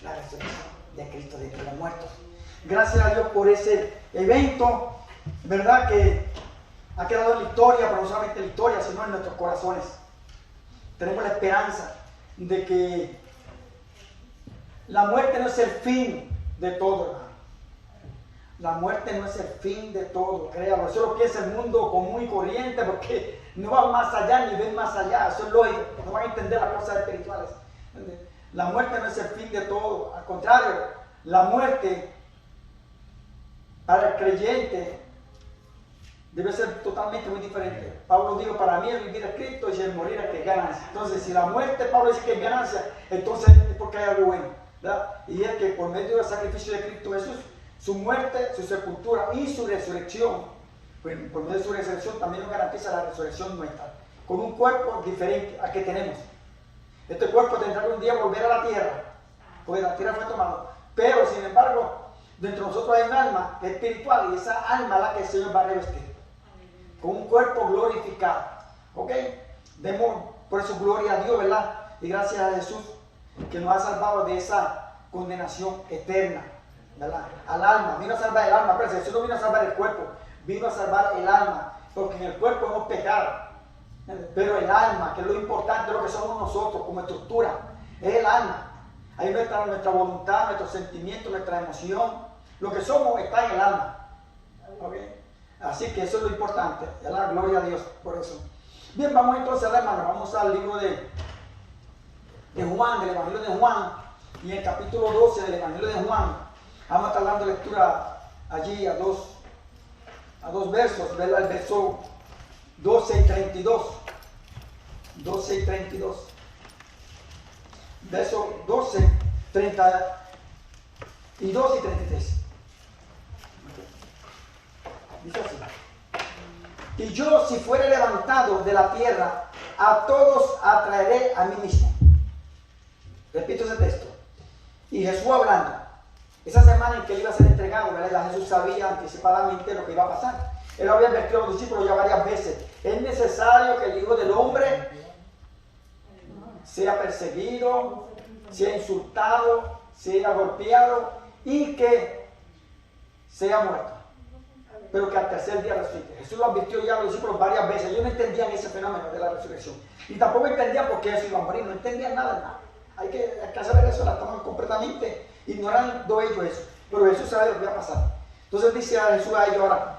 la resurrección de Cristo de entre los muertos. Gracias a Dios por ese evento, ¿verdad? Que ha quedado en la historia, pero no solamente en la historia, sino en nuestros corazones. Tenemos la esperanza de que la muerte no es el fin de todo, hermano. La muerte no es el fin de todo, créalo. Eso es lo que piensa el mundo común y corriente, porque no van más allá ni ven más allá. Eso es lógico, no van a entender las cosas espirituales. La muerte no es el fin de todo. Al contrario, la muerte para el creyente debe ser totalmente muy diferente. Pablo dijo, para mí el vivir es Cristo y el morir es que es ganancia. Entonces, si la muerte, Pablo dice que es ganancia, entonces es porque hay algo bueno, ¿verdad? Y es que por medio del sacrificio de Cristo Jesús, su muerte, su sepultura y su resurrección, pues, por medio de su resurrección también nos garantiza la resurrección nuestra, con un cuerpo diferente al que tenemos. Este cuerpo tendrá que un día volver a la tierra, porque la tierra fue tomada. Pero, sin embargo, dentro de nosotros hay un alma espiritual y esa alma es la que el Señor va a revestir, con un cuerpo glorificado. ¿Ok? Demos por eso gloria a Dios, ¿verdad? Y gracias a Jesús que nos ha salvado de esa condenación eterna, ¿verdad? Al alma, vino a salvar el alma, pero Jesús no vino a salvar el cuerpo, vino a salvar el alma, porque en el cuerpo hemos pecado, pero el alma, que es lo importante, lo que somos nosotros como estructura, es el alma. Ahí no está nuestra voluntad, nuestro sentimiento, nuestra emoción, lo que somos está en el alma. ¿Okay? Así que eso es lo importante, la gloria a Dios por eso. Bien, vamos entonces, hermano, vamos al libro de Juan, del Evangelio de Juan, y en el capítulo 12 del Evangelio de Juan, vamos a estar dando lectura allí a dos versos, ¿verdad? El verso 12 y 32. 12 y 32. Verso 12, 32 y 33. Dice así: y yo, si fuere levantado de la tierra, a todos atraeré a mí mismo. Repito ese texto. Y Jesús hablando, esa semana en que él iba a ser entregado, ¿verdad? Ya Jesús sabía anticipadamente lo que iba a pasar. Él lo había advertido a los discípulos ya varias veces. Es necesario que el Hijo del Hombre sea perseguido, sea insultado, sea golpeado y que sea muerto, pero que al tercer día resucite. Jesús lo advirtió ya a los discípulos varias veces. Ellos no entendían ese fenómeno de la resurrección y tampoco entendían por qué Jesús iba a morir. No entendían nada. Hay que saber eso, la toman completamente ignorando ellos eso, pero Jesús sabe lo que va a pasar. Entonces dice a Jesús a ellos ahora: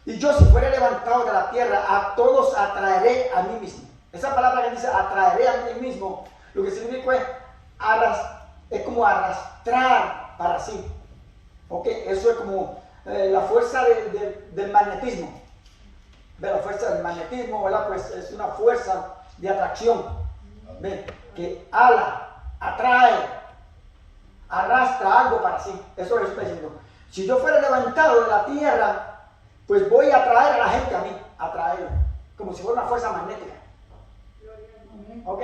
y yo, si fuera levantado de la tierra, a todos atraeré a mí mismo. Esa palabra que dice atraeré a mí mismo, lo que significa es como arrastrar para sí. ¿Ok? Eso es como la fuerza del magnetismo. ¿Ve? La fuerza del magnetismo, ¿verdad? Pues es una fuerza de atracción. ¿Ve? Que atrae, arrastra algo para sí. Eso es lo que está diciendo. Si yo fuera levantado de la tierra, pues voy a atraer a la gente a mí, atraerlo, como si fuera una fuerza magnética. ¿Ok?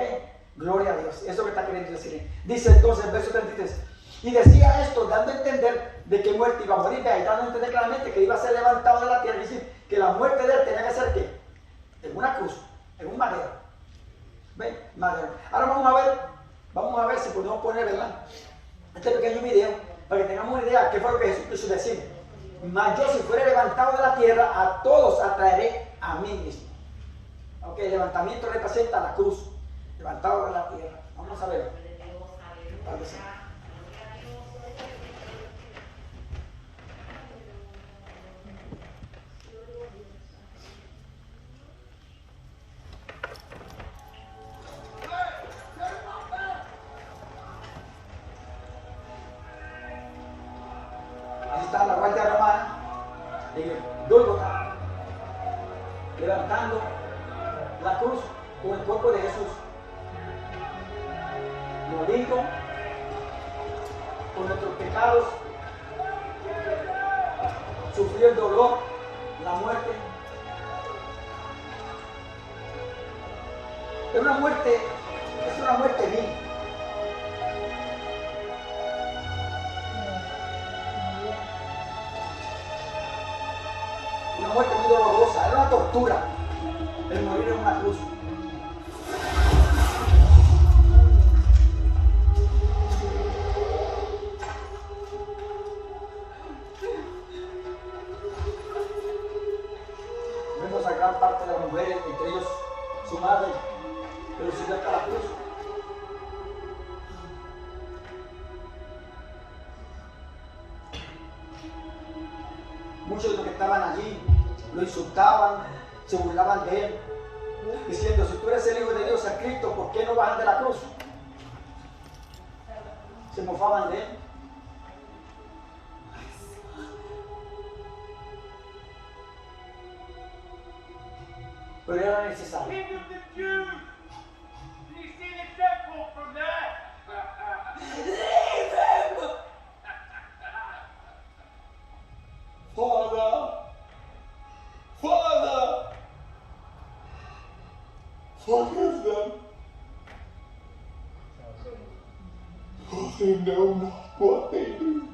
Gloria a Dios. Eso es lo que está queriendo decir. Dice entonces el verso 33. Y decía esto dando a entender de que muerte iba a morir. Ve ahí dando a entender claramente que iba a ser levantado de la tierra. Es decir, que la muerte de él tenía que ser ¿qué? En una cruz, en un madero. ¿Ven? Madero. Ahora vamos a ver si podemos poner, ¿verdad?, este pequeño video para que tengamos una idea de qué fue lo que Jesús quiso decir. Mas yo, si fuera levantado de la tierra, a todos atraeré a mí mismo. Ok, el levantamiento representa la cruz, levantado de la tierra. Vamos a verlo. Ahí está la guardia romana en el Gólgota, levantando la cruz con el cuerpo de Jesús, molido con nuestros pecados, sufrió el dolor, la muerte. Es una muerte vil. Una muerte muy dolorosa, era una tortura el morir en una cruz. Muchos de los que estaban allí lo insultaban, se burlaban de él, diciendo, si tú eres el Hijo de Dios, a Cristo, ¿por qué no bajas de la cruz? Se mofaban de él. Pero era necesario. King of the Jews! Do you see the temple from there? Father, forgive them, for they know not what they do.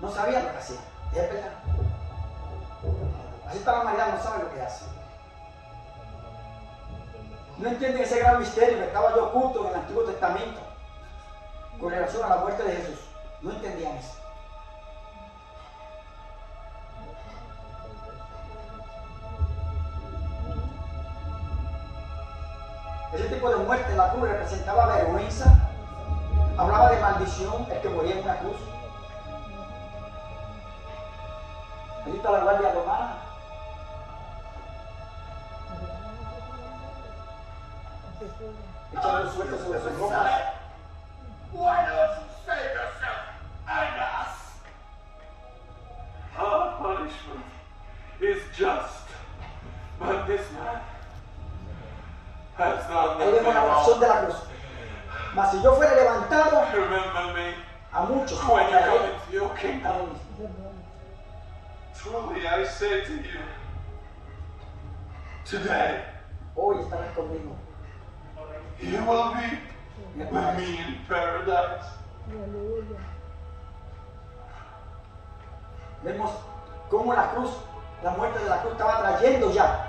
No sabía lo que hacía. Es verdad. Así estaba María, no sabe lo que hace. No entienden ese gran misterio que estaba yo oculto en el Antiguo Testamento con relación a la muerte de Jesús. No entendían eso. Ese tipo de muerte en la cruz representaba vergüenza, hablaba de maldición, el que moría en una cruz. Allí está la guardia romana. Echando suelto sobre sus ropas. Why don't you save yourself and us? Our punishment is just, but this man has done Ahí vemos la nothing oración de wrong. la cruz. Mas si yo fuera levantado, Remember me a muchos when you come traeré into your kingdom. a mí. Truly I say to you, today Hoy estarás conmigo you will be en el with paraíso. me in paradise. Vemos cómo la cruz, la muerte de la cruz estaba trayendo ya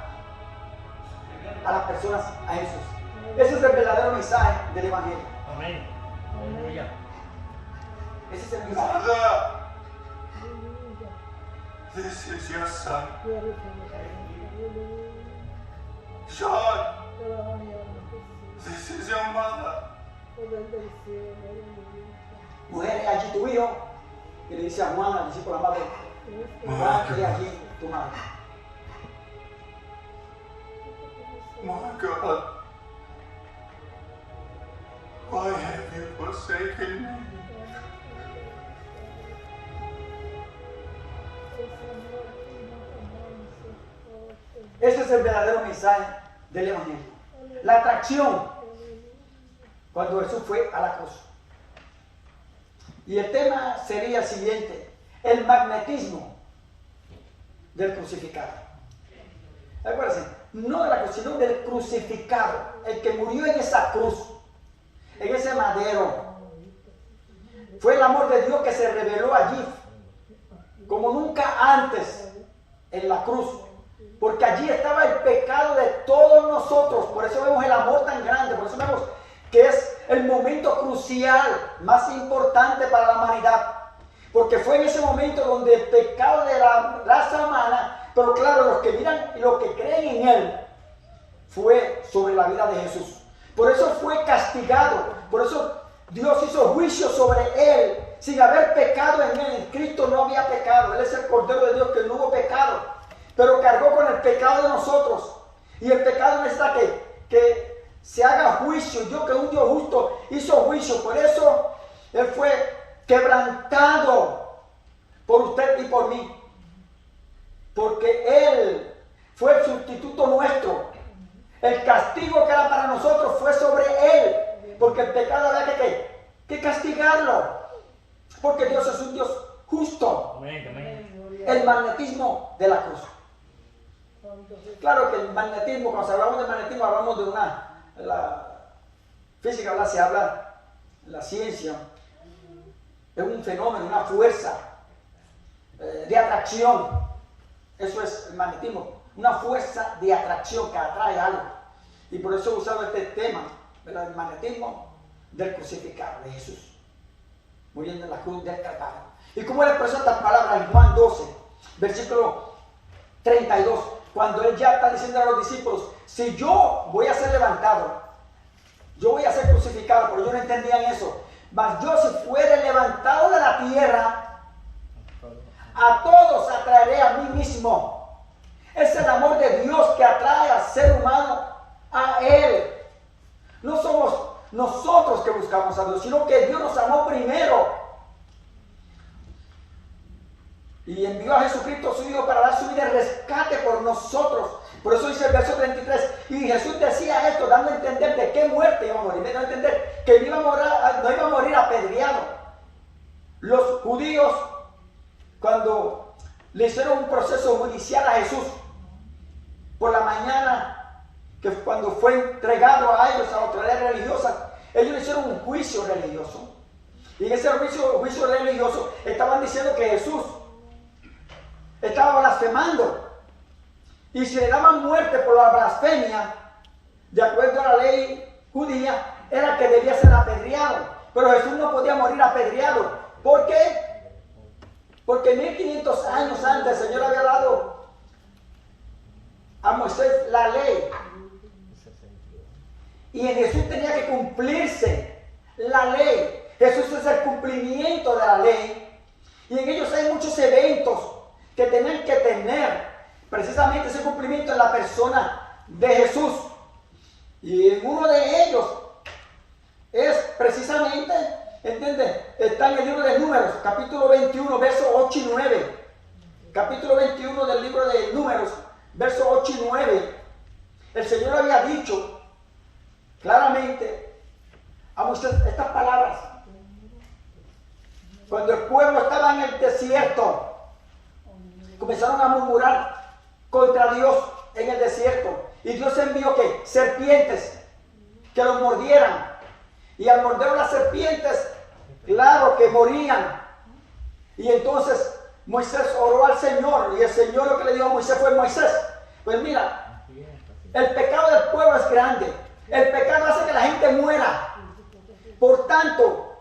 a las personas a Jesús. Ese es el verdadero mensaje del Evangelio. Amén. Aleluya. Ese es el mensaje. Father, this is your son. John, this is your mother. Mujer, he allí tu hijo. Y le dice a Juan, al discípulo amado, Juan, he allí tu madre. My God, why have you forsaken me? Ese es el verdadero mensaje del Evangelio. La atracción cuando Jesús fue a la cruz. Y el tema sería el siguiente: el magnetismo del crucificado. Acuérdense, no de la cruz, sino del crucificado, el que murió en esa cruz, en ese madero. Fue el amor de Dios que se reveló allí, como nunca antes en la cruz. Porque allí estaba el pecado de todos nosotros. Por eso vemos el amor tan grande. Por eso vemos que es el momento crucial, más importante para la humanidad. Porque fue en ese momento donde el pecado de la raza humana, pero claro, los que miran y los que creen en Él, fue sobre la vida de Jesús. Por eso fue castigado. Por eso Dios hizo juicio sobre Él. Sin haber pecado en Él. En Cristo no había pecado. Él es el Cordero de Dios que no hubo pecado. Pero cargó con el pecado de nosotros. Y el pecado necesita que se haga juicio. Dios, que un Dios justo, hizo juicio. Por eso Él fue quebrantado por usted y por mí. Porque Él fue el sustituto nuestro. El castigo que era para nosotros fue sobre Él. Porque el pecado había que castigarlo. Porque Dios es un Dios justo. Amén, amén. El magnetismo de la cruz. Claro que el magnetismo, cuando hablamos de magnetismo, hablamos de la física, ¿verdad? Se habla, la ciencia, es un fenómeno, una fuerza de atracción. Eso es el magnetismo, una fuerza de atracción que atrae algo. Y por eso he usado este tema, ¿verdad? El magnetismo del crucificado de Jesús, muriendo en la cruz del Calvario. ¿Y cómo le expresó estas palabras en Juan 12, versículo 32? Cuando Él ya está diciendo a los discípulos, si yo voy a ser levantado, yo voy a ser crucificado, pero ellos no entendían eso. Mas yo, si fuere levantado de la tierra, a todos atraeré a mí mismo. Es el amor de Dios que atrae al ser humano a Él. No somos nosotros que buscamos a Dios, sino que Dios nos amó primero. Y envió a Jesucristo su Hijo para dar su vida en rescate por nosotros. Por eso dice el verso 33. Y Jesús decía esto, dando a entender de qué muerte iba a morir. Dando a entender que no iba a morir apedreado. Los judíos, cuando le hicieron un proceso judicial a Jesús, por la mañana, que cuando fue entregado a ellos, a la autoridad religiosa, ellos le hicieron un juicio religioso. Y en ese juicio religioso estaban diciendo que Jesús estaba blasfemando. Y si le daban muerte por la blasfemia, de acuerdo a la ley judía, era que debía ser apedreado. Pero Jesús no podía morir apedreado. ¿Por qué? Porque 1500 años antes el Señor había dado a Moisés la ley. Y en Jesús tenía que cumplirse la ley. Jesús es el cumplimiento de la ley. Y en ellos hay muchos eventos que tienen que tener precisamente ese cumplimiento en la persona de Jesús. Y en uno de ellos es precisamente, ¿entiende? Está en el libro de Números, capítulo 21, versos 8 y 9. Capítulo 21 del libro de Números, versos 8 y 9. El Señor había dicho claramente a Moisés estas palabras. Cuando el pueblo estaba en el desierto, comenzaron a murmurar contra Dios en el desierto. Y Dios envió ¿qué? Serpientes que los mordieran. Y al morder las serpientes, claro que morían. Y entonces Moisés oró al Señor. Y el Señor lo que le dijo a Moisés fue: Moisés, pues mira, el pecado del pueblo es grande. El pecado hace que la gente muera. Por tanto,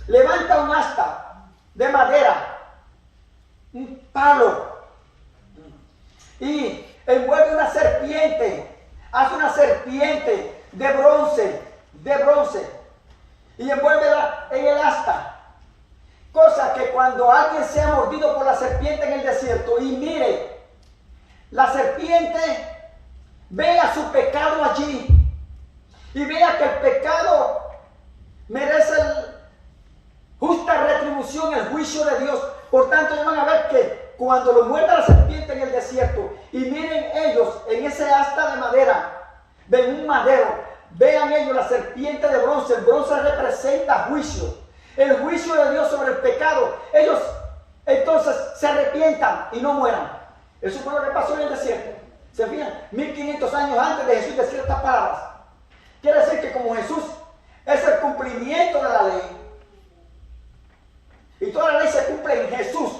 levanta un asta de madera, un palo, y envuelve una serpiente. Hace una serpiente de bronce, y envuélvela en el asta. Cosa que cuando alguien sea mordido por la serpiente en el desierto y mire la serpiente, vea su pecado allí y vea que el pecado merece justa retribución, el juicio de Dios. Por tanto, ellos van a ver que cuando lo muerda la serpiente en el desierto y miren ellos en ese asta de madera, ven un madero, vean ellos la serpiente de bronce. El bronce representa juicio, el juicio de Dios sobre el pecado. Ellos entonces se arrepientan y no mueran. Eso fue lo que pasó en el desierto. ¿Se fijan? 1500 años antes de Jesús decir estas palabras. Quiere decir que como Jesús es el cumplimiento de la ley, y toda la ley se cumple en Jesús,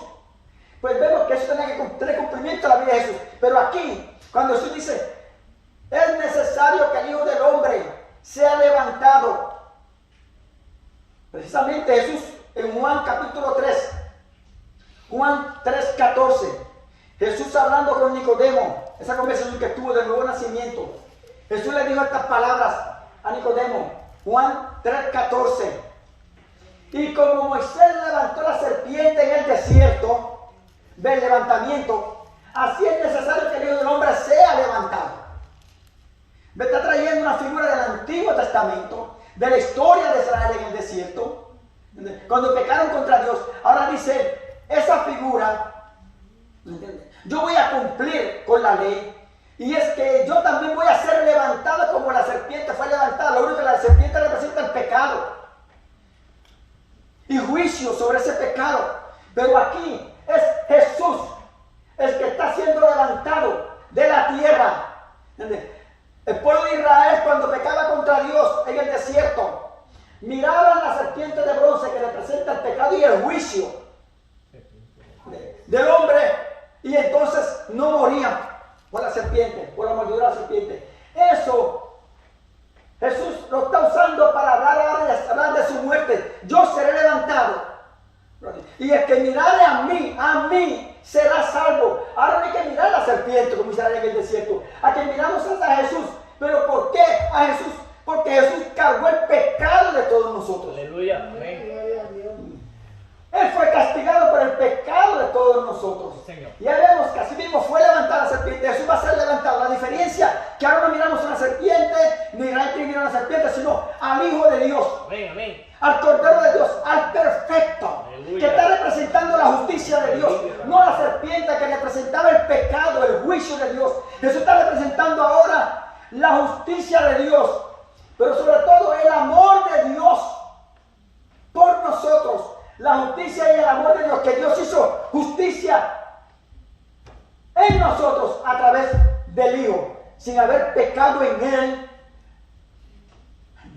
pues vemos que eso tenía que tener cumplimiento en la vida de Jesús. Pero aquí, cuando Jesús dice, es necesario que el Hijo del Hombre sea levantado, precisamente Jesús en Juan capítulo 3, Juan 3:14, Jesús hablando con Nicodemo, esa conversación que tuvo del nuevo nacimiento, Jesús le dijo estas palabras a Nicodemo, Juan 3:14. Y como Moisés levantó la serpiente en el desierto, del levantamiento, así es necesario que el Hijo del Hombre sea levantado. Me está trayendo una figura del Antiguo Testamento, de la historia de Israel en el desierto, cuando pecaron contra Dios. Ahora dice, esa figura, yo voy a cumplir con la ley, y es que yo también voy a ser levantado como la serpiente fue levantada. Lo único que la serpiente representa el pecado y juicio sobre ese pecado. Pero aquí es Jesús el que está siendo levantado de la tierra. El pueblo de Israel, cuando pecaba contra Dios en el desierto, miraban la serpiente de bronce que representa el pecado y el juicio del hombre, y entonces no morían por la serpiente, por la mordedura de la serpiente. Eso Jesús lo está usando para hablar de su muerte. Yo seré levantado, y el que mirare a mí será salvo. Ahora no hay que mirar a la serpiente como Israel en el desierto. A quien miramos es a Jesús. ¿Pero por qué a Jesús? Porque Jesús cargó el pecado de todos nosotros. Aleluya. Amén. Él fue castigado por el pecado de todos nosotros. Sí, Señor. Ya vemos que así mismo fue levantada la serpiente, Jesús va a ser levantado. La diferencia que ahora no miramos a una serpiente, ni Raíz mira a una serpiente, sino al Hijo de Dios, Amén, amén. al Cordero de Dios, al perfecto, Aleluya. que está representando la justicia de Dios, no la serpiente que representaba el pecado, el juicio de Dios. Jesús está representando ahora la justicia de Dios, pero sobre todo el amor de Dios por nosotros, la justicia y el amor de Dios, que Dios hizo justicia en nosotros a través del Hijo, sin haber pecado en Él.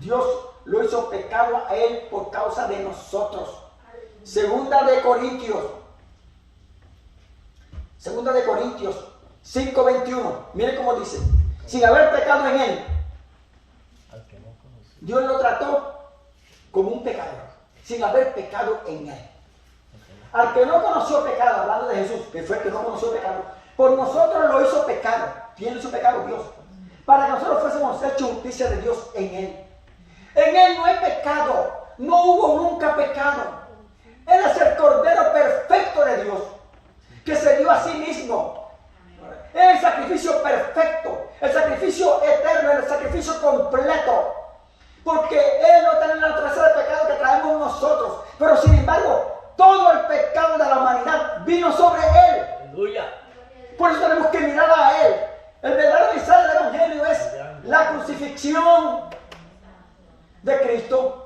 Dios lo hizo pecado a Él por causa de nosotros. Segunda de Corintios 5:21. Mire cómo dice: sin haber pecado en Él, Al que no conoce. Dios lo trató como un pecador, sin haber pecado en Él. Al que no conoció pecado, hablando de Jesús, que fue el que no conoció pecado, por nosotros lo hizo pecado. ¿Quién hizo pecado? Dios. Para que nosotros fuésemos hechos justicia de Dios en Él. En Él no hay pecado, no hubo nunca pecado. Él es el Cordero perfecto de Dios, que se dio a sí mismo. Es el sacrificio perfecto, el sacrificio eterno, el sacrificio completo. Porque Él no tiene la naturaleza de pecado que traemos nosotros. Pero sin embargo, todo el pecado de la humanidad vino sobre Él. Aleluya. Por eso tenemos que mirar a Él. El verdadero mensaje del Evangelio es la crucifixión de Cristo.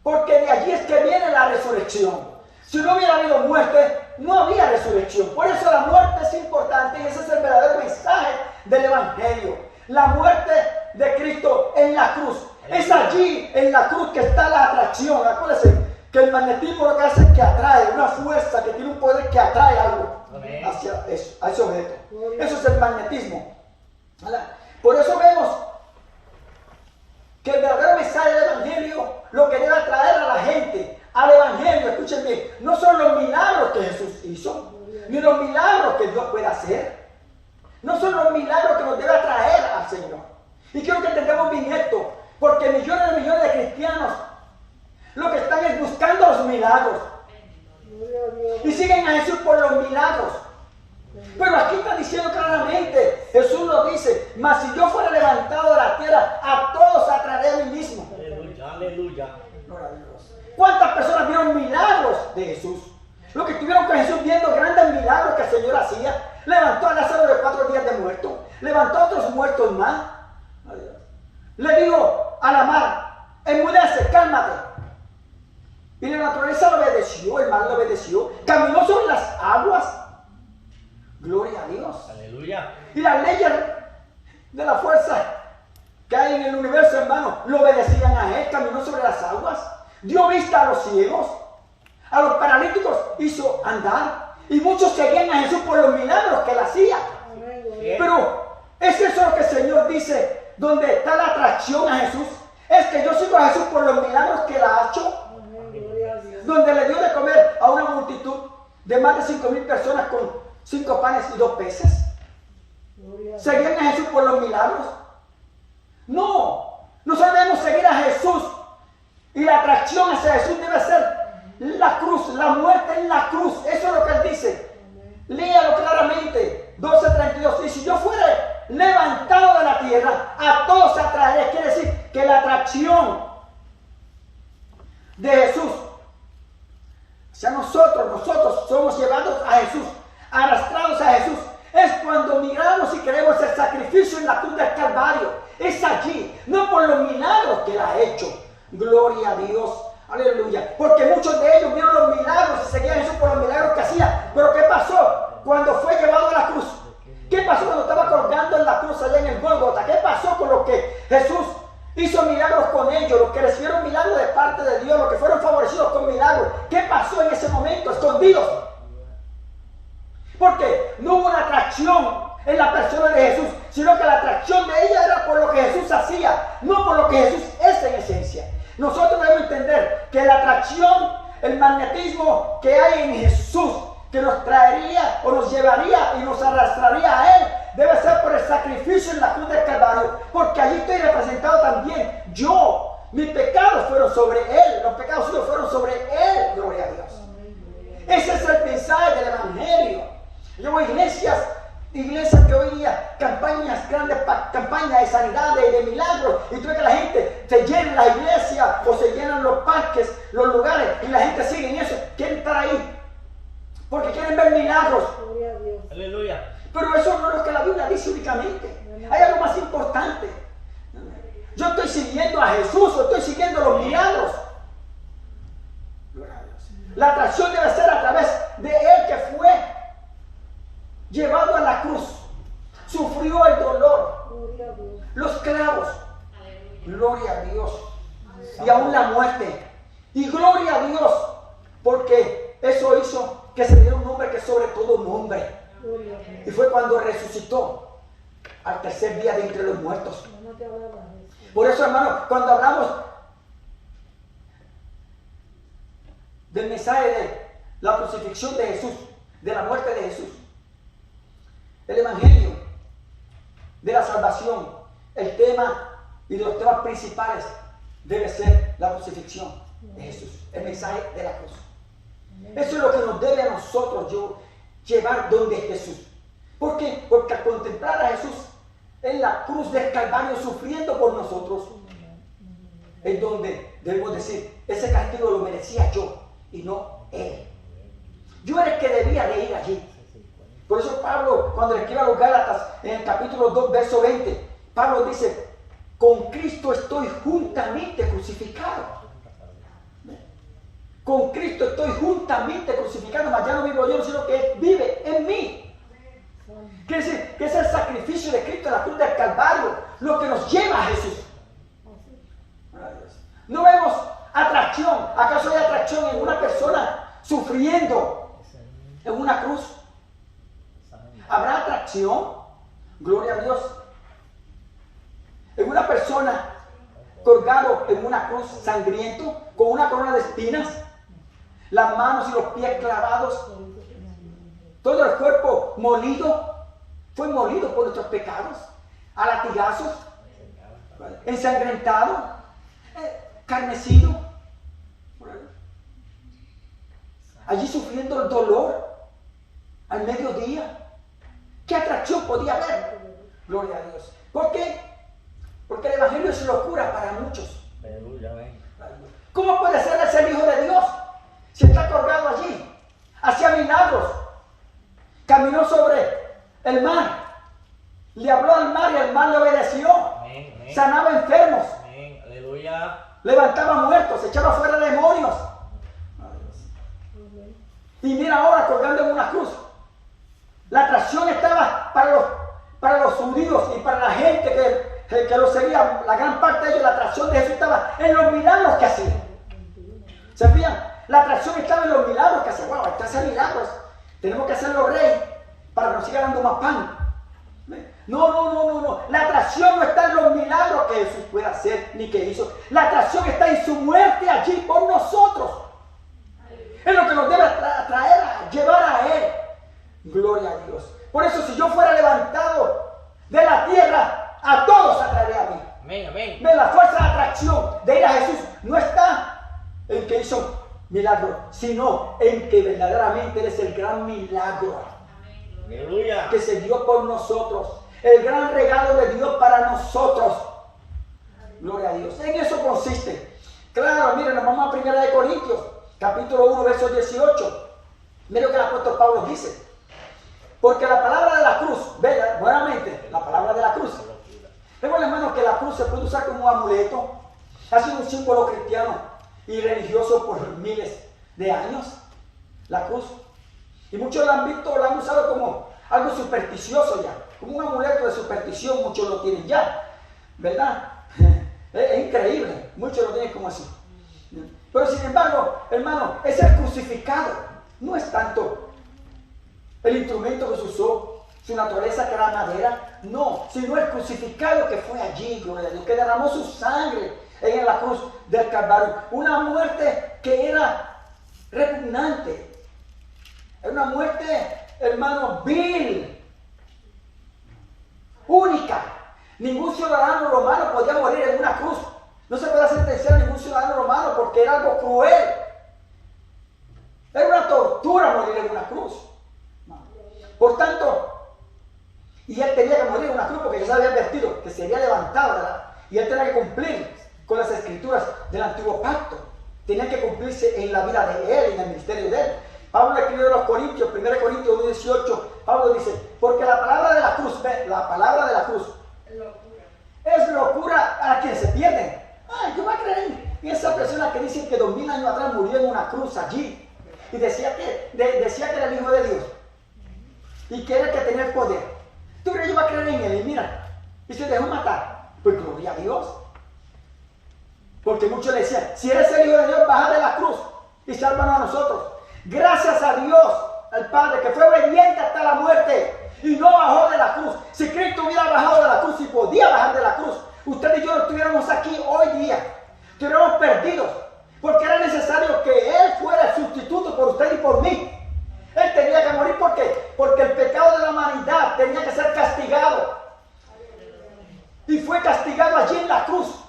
Porque de allí es que viene la resurrección. Si no hubiera habido muerte, no había resurrección. Por eso la muerte es importante y ese es el verdadero mensaje del Evangelio. La muerte de Cristo en la cruz. Es allí en la cruz que está la atracción. Acuérdense que el magnetismo lo que hace es que atrae, una fuerza que tiene un poder que atrae algo hacia eso, a ese objeto. Eso es el magnetismo. ¿Verdad? Por eso vemos que el verdadero mensaje del Evangelio lo que debe atraer a la gente al Evangelio, escuchen bien, no son los milagros que Jesús hizo, ni los milagros que Dios puede hacer, no son los milagros que nos debe atraer al Señor. Y quiero que entendamos bien esto, porque millones de cristianos lo que están es buscando los milagros y siguen a Jesús por los milagros. Pero aquí está diciendo claramente, Jesús nos dice: mas si yo fuera levantado de la tierra, a todos atraeré a mí mismo. Aleluya, aleluya. Gloria a Dios. ¿Cuántas personas vieron milagros de Jesús? Los que estuvieron con Jesús viendo grandes milagros que el Señor hacía. Levantó a Lázaro de 4 días de muerto, levantó a otros muertos más. Le dijo a la mar: enmudece, cálmate. Y la naturaleza lo obedeció, el mar lo obedeció, caminó sobre las aguas. Gloria a Dios. Aleluya. Y las leyes de la fuerza que hay en el universo, hermano, lo obedecían a Él, caminó sobre las aguas, dio vista a los ciegos, a los paralíticos hizo andar, y muchos seguían a Jesús por los milagros que Él hacía. Pero ¿es eso lo que el Señor dice? Donde está la atracción a Jesús, es que yo sigo a Jesús por los milagros que Él ha hecho, donde le dio de comer a una multitud de más de 5,000 personas con 5 panes y 2 peces. ¿Seguían a Jesús por los milagros? No, nosotros debemos seguir a Jesús, y la atracción hacia Jesús debe ser la cruz, la muerte en la cruz. Eso es lo que Él dice. Léalo claramente. 12:32. Y si yo fuera levantado de la tierra, a todos atraeré. Quiere decir que la atracción de Jesús hacia nosotros somos llevados a Jesús, arrastrados a Jesús. Es cuando miramos y creemos el sacrificio en la cruz del Calvario. Es allí, no por los milagros que Él ha hecho. Gloria a Dios, aleluya. Porque muchos de ellos vieron los milagros y seguían a Jesús por los milagros que hacía. Pero ¿qué pasó cuando fue llevado a la cruz? ¿Qué pasó cuando estaba colgando en la cruz allá en el Gólgota? ¿Qué pasó con los que Jesús hizo milagros con ellos? Los que recibieron milagros de parte de Dios, los que fueron favorecidos con milagros. ¿Qué pasó en ese momento? Escondidos. Porque no hubo una atracción en la persona de Jesús, sino que la atracción de ella era por lo que Jesús hacía, no por lo que Jesús es en esencia. Nosotros debemos entender que la atracción, el magnetismo que hay en Jesús, que nos traería o nos llevaría y nos arrastraría a Él, debe ser por el sacrificio en la cruz del Calvario, porque allí estoy representado también yo. Mis pecados fueron sobre Él, los pecados suyos fueron sobre Él, gloria a Dios. Ese es el mensaje del Evangelio. Yo veo iglesias que hoy día, campañas grandes, campañas de sanidad, de milagros, y tú ves que la gente se llena la iglesia o se llenan los parques, los lugares, y la gente sigue en eso, quieren estar ahí, porque quieren ver milagros. Gloria a Dios. Aleluya. Pero eso no es lo que la Biblia dice únicamente. Hay algo más importante. Yo estoy siguiendo a Jesús, o estoy siguiendo los milagros. Gloria a Dios. La atracción debe ser a través de Él que fue llevado a la cruz. Sufrió el dolor, Gloria a Dios. los clavos. Gloria a Dios. Y aún la muerte. Y gloria a Dios, porque eso hizo que se diera un nombre que es sobre todo nombre. Gloria a Dios. Y fue cuando resucitó al tercer día de entre los muertos. No te alabas, Jesús. Por eso, hermano, cuando hablamos del mensaje de la crucifixión de Jesús, de la muerte de Jesús, el evangelio de la salvación, el tema y de los temas principales debe ser la crucifixión de Jesús, el mensaje de la cruz. Eso es lo que nos debe a nosotros llevar donde Jesús. ¿Por qué? Porque al contemplar a Jesús en la cruz del Calvario sufriendo por nosotros, es donde debemos decir, ese castigo lo merecía yo y no Él. Yo era el que debía de ir allí. Por eso Pablo, cuando le escribe a los Gálatas, en el capítulo 2, verso 20, Pablo dice, con Cristo estoy juntamente crucificado. Con Cristo estoy juntamente crucificado, mas ya no vivo yo, sino que Él vive en mí. Quiere decir que es el sacrificio de Cristo en la cruz del Calvario lo que nos lleva a Jesús. No vemos atracción. ¿Acaso hay atracción en una persona sufriendo en una cruz? ¿Habrá atracción? Gloria a Dios. En una persona colgado en una cruz sangriento, con una corona de espinas, las manos y los pies clavados, todo el cuerpo molido, fue molido por nuestros pecados, a latigazos, ensangrentado, carnecido, allí sufriendo el dolor al mediodía. ¿Qué atracción podía haber? Gloria a Dios. ¿Por qué? Porque el evangelio es locura para muchos. Aleluya, amén. ¿Cómo puede ser ese hijo de Dios si está colgado allí? Hacía milagros, caminó sobre el mar, le habló al mar y el mar le obedeció. Amén, amén. Sanaba enfermos, Amén. Aleluya. levantaba muertos, echaba fuera demonios. Y mira ahora colgando en una cruz. La atracción estaba para los judíos y para la gente que lo seguía, la gran parte de ellos, la atracción de Jesús estaba en los milagros que hacía. ¿Se fijan? La atracción estaba en los milagros que hacía. Wow, está haciendo milagros. Tenemos que hacerlo rey para que nos siga dando más pan. No. La atracción no está en los milagros que Jesús puede hacer ni que hizo. La atracción está en su muerte allí por nosotros. Es lo que nos debe atraer, llevar a Él. Gloria a Dios. Por eso, si yo fuera levantado de la tierra, a todos atraeré a mí. Amén, amén. La fuerza de atracción de ir a Jesús no está en que hizo milagro, sino en que verdaderamente Él es el gran milagro Aleluya. que se dio por nosotros, el gran regalo de Dios para nosotros. Gloria a Dios. En eso consiste. Claro, miren, nos vamos a 1 Corintios, capítulo 1, verso 18. Miren lo que el apóstol Pablo dice. Porque la palabra de la cruz, vean nuevamente, la palabra de la cruz. Vemos, hermanos, que la cruz se puede usar como un amuleto. Ha sido un símbolo cristiano y religioso por miles de años. La cruz. Y muchos la han visto, la han usado como algo supersticioso ya. Como un amuleto de superstición, muchos lo tienen ya. ¿Verdad? Es increíble. Muchos lo tienen como así. Pero sin embargo, hermano, es el crucificado. No es tanto el instrumento que se usó, su naturaleza que era madera, no, sino el crucificado que fue allí, gloria a Dios, que derramó su sangre en la cruz del Calvario. Una muerte que era repugnante, era una muerte, hermano, vil, única. Ningún ciudadano romano podía morir en una cruz. No se podía sentenciar a ningún ciudadano romano porque era algo cruel. Era una tortura morir en una cruz. Por tanto, y él tenía que morir en una cruz porque ya se había advertido que sería levantado, ¿verdad? Y él tenía que cumplir con las escrituras del antiguo pacto. Tenía que cumplirse en la vida de él, en el ministerio de él. Pablo escribió a los Corintios, 1 Corintios 1:18, Pablo dice, porque la palabra de la cruz, la palabra de la cruz es locura a quien se pierde. Yo voy a creer en esa persona que dice que 2000 años atrás murió en una cruz allí y decía que era el Hijo de Dios y que era el que tenía el poder. ¿Tú crees que yo voy a creer en él? Y mira, y se dejó matar. Pues gloria a Dios. Porque muchos le decían, si eres el Hijo de Dios, baja de la cruz y sálvanos a nosotros. Gracias a Dios, al Padre, que fue obediente hasta la muerte y no bajó de la cruz. Si Cristo hubiera bajado de la cruz y podía bajar de la cruz, usted y yo no estuviéramos aquí hoy día. Estuviéramos perdidos. Porque era necesario que Él fuera el sustituto por usted y por mí. Él tenía que morir porque el pecado de la humanidad tenía que ser castigado. Y fue castigado allí en la cruz.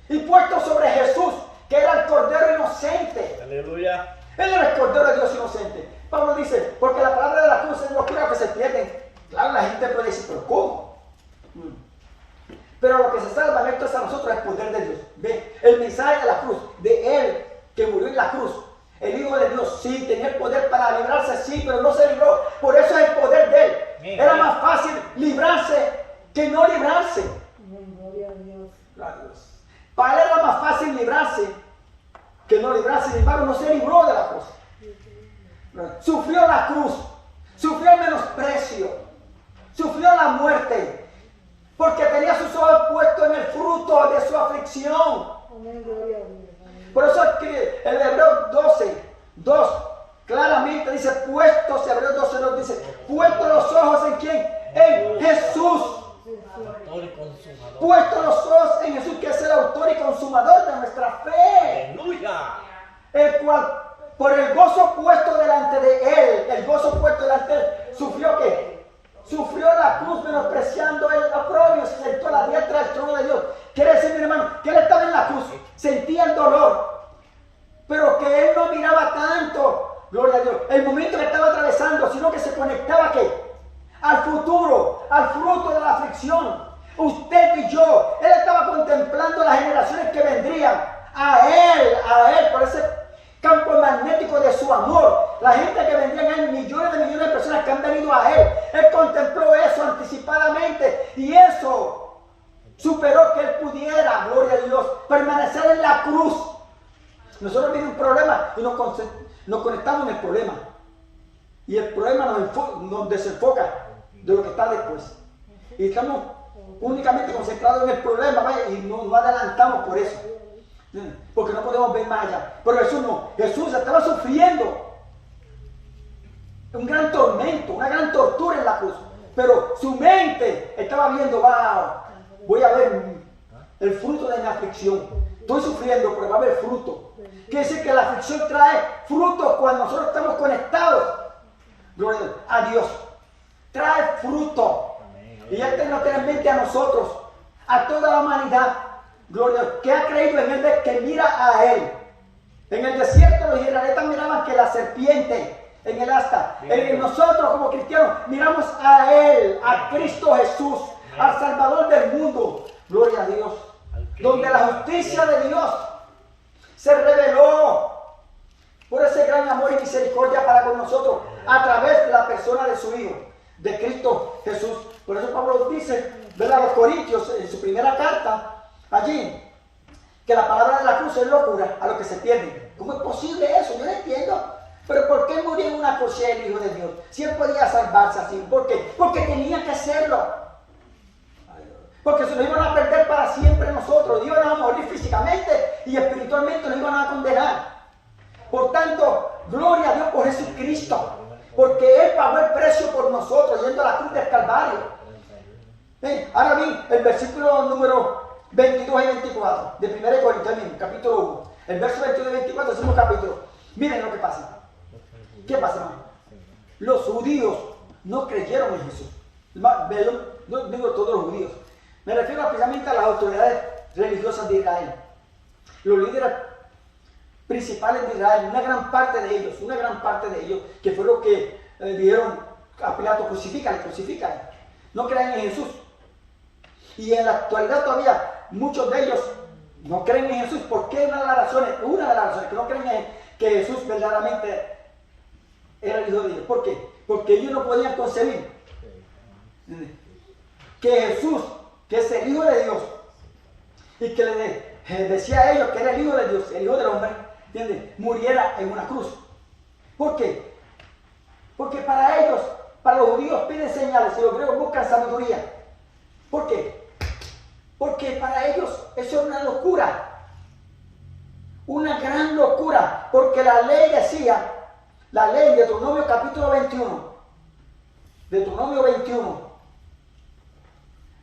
Y puesto sobre Jesús, que era el Cordero inocente. Aleluya. Él era el Cordero de Dios inocente. Pablo dice, porque la palabra de la cruz es locura que se pierden. Claro, la gente puede decir, pero ¿cómo? Pero lo que se salva en esto es a nosotros el poder de Dios. Ve, el mensaje de la cruz, de Él que murió en la cruz. El Hijo de Dios, sí, tenía el poder para librarse, sí, pero no se libró. Por eso es el poder de Él. Era más fácil librarse que no librarse. Gloria a Dios. Gloria a Dios. Para Él era más fácil librarse que no librarse. Sin embargo, no se libró de la cruz. Sufrió la cruz. Sufrió el menosprecio. Sufrió la muerte. Porque tenía sus ojos puestos en el fruto de su aflicción. Amén, gloria a Dios. Amén. Por eso es que el Hebreo 12:2 claramente dice, puestos, Hebreo 12:2 dice, puestos los ojos en quién? En Jesús. Autor y consumador. Puestos los ojos en Jesús, que es el autor y consumador de nuestra fe. Aleluya. El cual, por el gozo puesto delante de Él, el gozo puesto delante de Él, ¿sufrió qué? Sufrió la cruz menospreciando el oprobio, se sentó a la diestra del trono de Dios. Quiere decir, mi hermano, que Él estaba en la cruz, sentía el dolor, pero que Él no miraba tanto, gloria a Dios, el momento que estaba atravesando, sino que se conectaba ¿qué? Al futuro, al fruto de la aflicción. Usted y yo, Él estaba contemplando las generaciones que vendrían a Él, por ese campo magnético de su amor. La gente que vendría a Él, millones de personas que han venido a Él. Él contempló eso anticipadamente y eso superó que Él pudiera, gloria a Dios, permanecer en la cruz. Nosotros vivimos un problema y nos conectamos en el problema. Y el problema nos desenfoca de lo que está después. Y estamos únicamente concentrados en el problema, ¿vale? Y no adelantamos por eso. Porque no podemos ver más allá. Pero Jesús no. Jesús estaba sufriendo un gran tormento, una gran tortura en la cruz. Pero su mente estaba viendo, wow, voy a ver el fruto de mi aflicción. Estoy sufriendo, pero va a haber fruto. Quiere decir que la aflicción trae fruto cuando nosotros estamos conectados. Gloria a Dios. Trae fruto. Y Él nos tiene en mente a nosotros, a toda la humanidad. Gloria a Dios, que ha creído en Él, que mira a Él. En el desierto los israelitas miraban que la serpiente en el asta. En nosotros como cristianos miramos a Él, a Cristo Jesús, al Salvador del mundo. Gloria a Dios. Donde la justicia de Dios se reveló por ese gran amor y misericordia para con nosotros a través de la persona de su Hijo, de Cristo Jesús. Por eso Pablo dice, ¿verdad? A los Corintios en su primera carta, allí, que la palabra de la cruz es locura a los que se pierden. ¿Cómo es posible eso? Yo no entiendo. Pero ¿por qué murió en una cruz el Hijo de Dios? Si Él podía salvarse así. ¿Por qué? Porque tenía que hacerlo. Porque se nos iban a perder para siempre nosotros. Iban a morir físicamente y espiritualmente nos iban a condenar. Por tanto, gloria a Dios por Jesucristo. Porque Él pagó el precio por nosotros yendo a la cruz del Calvario. Ahora bien, el versículo número 22 y 24 de 1 Corintios, capítulo 1. El verso 22 y 24 es un capítulo. Miren lo que pasa. ¿Qué pasa, hermano? Los judíos no creyeron en Jesús. No digo todos los judíos. Me refiero especialmente a las autoridades religiosas de Israel. Los líderes principales de Israel, una gran parte de ellos, que fue lo que dijeron a Pilato, crucifícale. No creen en Jesús. Y en la actualidad todavía muchos de ellos no creen en Jesús. ¿Por qué? Una de las razones que no creen en que Jesús verdaderamente era el Hijo de Dios. ¿Por qué? Porque ellos no podían concebir que Jesús, que es el Hijo de Dios, y que le decía a ellos que era el Hijo de Dios, el Hijo del hombre, ¿entiendes?, muriera en una cruz. ¿Por qué? Porque para ellos, para los judíos piden señales y los griegos buscan sabiduría. ¿Por qué? Porque para ellos eso es una locura, una gran locura, porque la ley decía, la ley de Deuteronomio capítulo 21,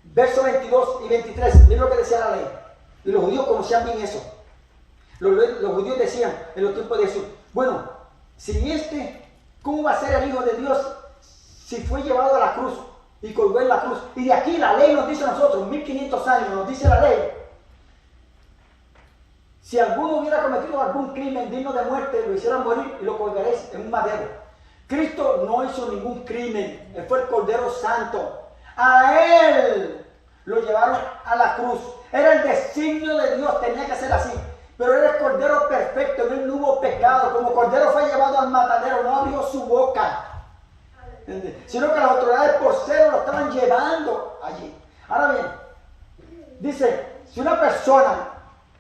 versos 22 y 23, miren lo que decía la ley. Y los judíos conocían bien eso. Los judíos decían en los tiempos de Jesús, bueno, si ¿cómo va a ser el Hijo de Dios si fue llevado a la cruz y colgó en la cruz? Y de aquí la ley nos dice a nosotros, 1500 años nos dice la ley, si alguno hubiera cometido algún crimen digno de muerte, lo hicieran morir y lo colgaréis en un madero. Cristo no hizo ningún crimen, Él fue el Cordero Santo. A Él lo llevaron a la cruz. Era el designio de Dios, tenía que ser así. Pero era el Cordero perfecto, en Él no hubo pecado. Como Cordero fue llevado al matadero, no abrió su boca, sino que las autoridades por cero lo estaban llevando allí. Ahora bien, dice, si una persona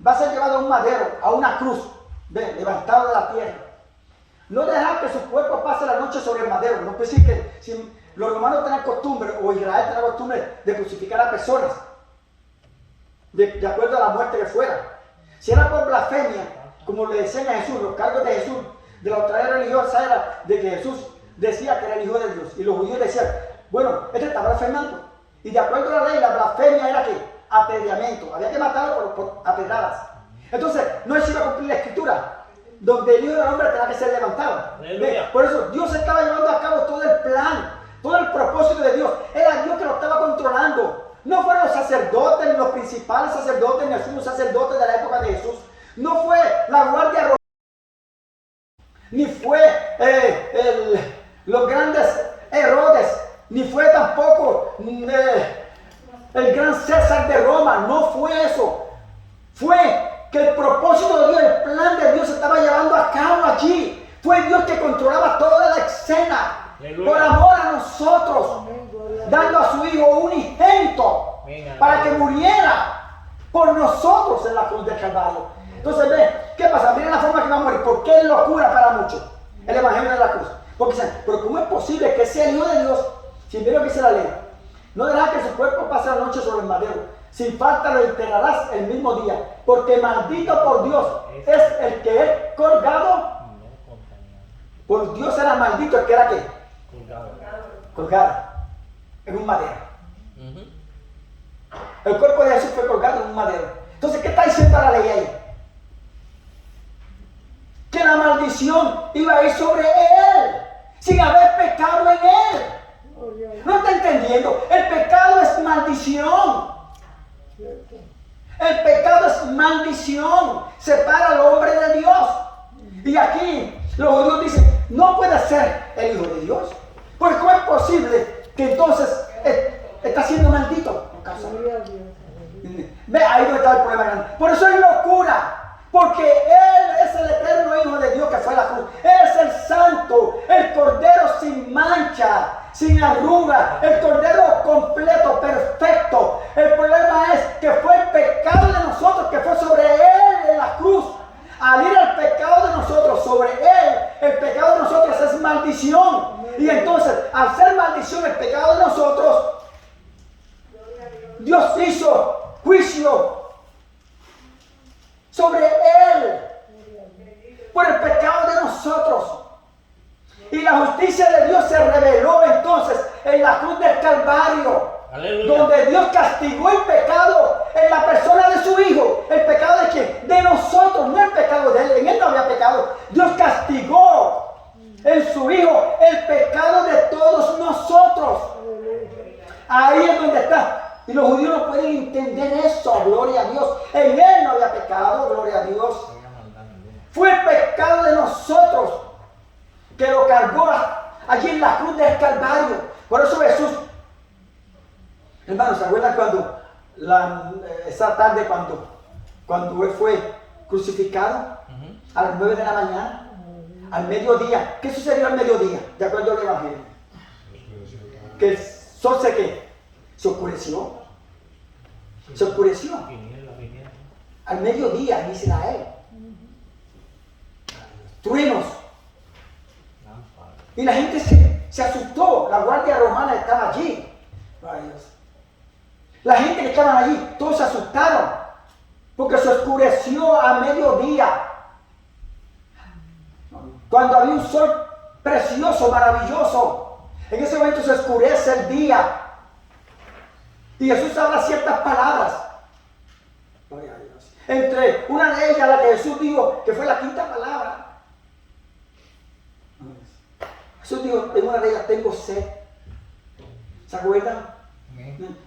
va a ser llevada a un madero, a una cruz, levantado de la tierra, no dejar que su cuerpo pase la noche sobre el madero. No puede decir que si los romanos tenían costumbre, o Israel tenía costumbre de crucificar a personas, de acuerdo a la muerte que fuera. Si era por blasfemia, como le decían a Jesús, los cargos de Jesús, de la autoridad religiosa era de que Jesús decía que era el Hijo de Dios. Y los judíos decían, bueno, este está blasfemando. Y de acuerdo a la ley, la blasfemia era que apedreamiento. Había que matarlo por apedradas. Entonces, no se iba a cumplir la escritura, donde el Hijo del Hombre tenía que ser levantado. Por eso, Dios estaba llevando a cabo todo el plan, todo el propósito de Dios. Era Dios que lo estaba controlando. No fueron los sacerdotes, ni los principales sacerdotes, ni los sumos sacerdotes de la época de Jesús. No fue la guardia romana, ni fue los grandes Herodes, ni fue tampoco el gran César de Roma. No fue eso. Fue que el propósito de Dios, el plan de Dios se estaba llevando a cabo allí. Fue Dios que controlaba toda la escena. Aleluya. Por amor a nosotros, dando a su Hijo unigénito para que muriera por nosotros en la cruz del Calvario. Entonces, ve, ¿qué pasa? Miren la forma que va a morir. ¿Por qué es locura para muchos el evangelio de la cruz? Porque dicen, pero ¿cómo es posible que sea el Hijo de Dios? Si ve lo que dice la ley, no dejarás que su cuerpo pase la noche sobre el madero, sin falta lo enterrarás el mismo día, porque maldito por Dios es el que es colgado. Por Dios era maldito el que era ¿qué? Colgado en un madero. El cuerpo de Jesús fue colgado en un madero. Entonces, ¿qué está diciendo la ley ahí? Que la maldición iba a ir sobre él, sin haber pecado en él. ¿No está entendiendo? El pecado es maldición. El pecado es maldición. Separa al hombre de Dios. Y aquí los judíos dicen, no puede ser el Hijo de Dios. Porque ¿cómo es posible que entonces está siendo maldito? Ve, ahí donde está el problema grande. Por eso es locura. Porque Él es el eterno Hijo de Dios que fue a la cruz. Él es el santo, el Cordero sin mancha, sin arruga, el Cordero completo, perfecto. El problema es que fue el pecado de nosotros que fue sobre Él en la cruz. Al ir el pecado de nosotros sobre Él, el pecado de nosotros es maldición. Y entonces, al ser maldición el pecado de nosotros, Dios hizo juicio sobre Él por el pecado de nosotros. Y la justicia de Dios se reveló entonces en la cruz del Calvario. Aleluya. Donde Dios castigó el pecado en la persona de su Hijo. ¿El pecado de quién? De nosotros, no el pecado de Él. En Él no había pecado. Dios castigó en su Hijo el pecado de todos nosotros. Ahí es donde está. Y los judíos no pueden entender eso, gloria a Dios. En Él no había pecado, gloria a Dios. Fue el largó allí en la cruz del Calvario. Por eso Jesús, hermanos, ¿se acuerdan cuando esa tarde cuando Él fue crucificado? A las 9 de la mañana, al mediodía. ¿Qué sucedió al mediodía? De acuerdo al Evangelio. Que el sol se oscureció. Se oscureció. Al mediodía en Israel. Truenos. Y la gente se asustó. La guardia romana estaba allí. Ay, Dios. La gente que estaban allí, todos se asustaron. Porque se oscureció a mediodía. Cuando había un sol precioso, maravilloso. En ese momento se oscurece el día. Y Jesús habla ciertas palabras. Gloria a Dios. Entre una de ellas, la que Jesús dijo, que fue la quinta palabra. Jesús dijo, en una de ellas, tengo sed. ¿Se acuerdan?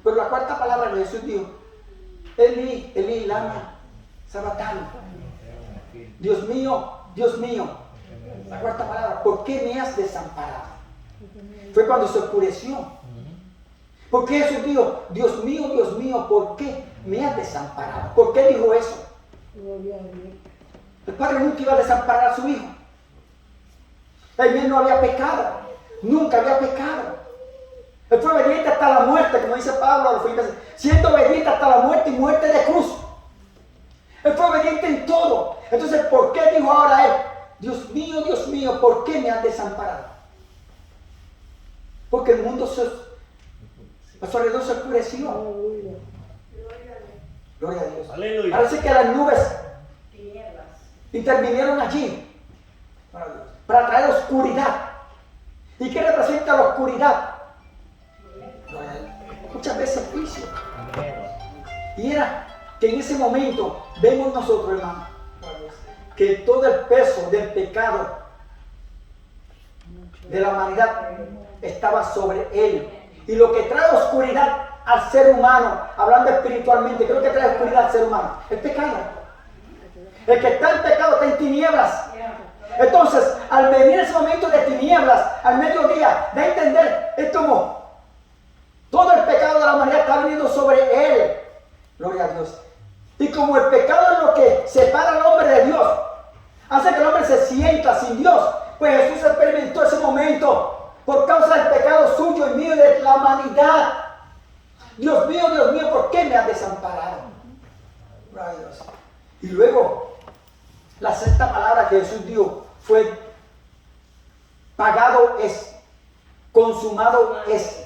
Pero la cuarta palabra que Jesús dijo, Eli, Eli, lama sabactani. Dios mío, Dios mío. La cuarta palabra, ¿por qué me has desamparado? Fue cuando se oscureció. ¿Por qué Jesús dijo, Dios mío, ¿por qué me has desamparado? ¿Por qué dijo eso? El Padre nunca iba a desamparar a su Hijo. Él no había pecado, nunca había pecado. Él fue obediente hasta la muerte, como dice Pablo a los Filipenses, siendo obediente hasta la muerte y muerte de cruz. Él fue obediente en todo. Entonces, ¿por qué dijo ahora Él, Dios mío, ¿por qué me has desamparado? Porque el mundo a su alrededor se oscureció. Gloria a Dios. Aleluya. Parece que las nubes intervinieron allí para traer oscuridad. ¿Y qué representa la oscuridad? Muchas veces juicio. Y era que en ese momento vemos nosotros, hermano, que todo el peso del pecado de la humanidad estaba sobre Él. Y lo que trae oscuridad al ser humano, hablando espiritualmente, ¿qué es lo que trae oscuridad al ser humano? El pecado. El que está en pecado está en tinieblas. Entonces, al venir ese momento de tinieblas, al mediodía, da a entender, es como todo el pecado de la humanidad está viniendo sobre Él. Gloria a Dios. Y como el pecado es lo que separa al hombre de Dios, hace que el hombre se sienta sin Dios, pues Jesús experimentó ese momento por causa del pecado suyo y mío y de la humanidad. Dios mío, ¿por qué me has desamparado? Gloria a Dios. Y luego, la sexta palabra que Jesús dio fue: pagado es, consumado es.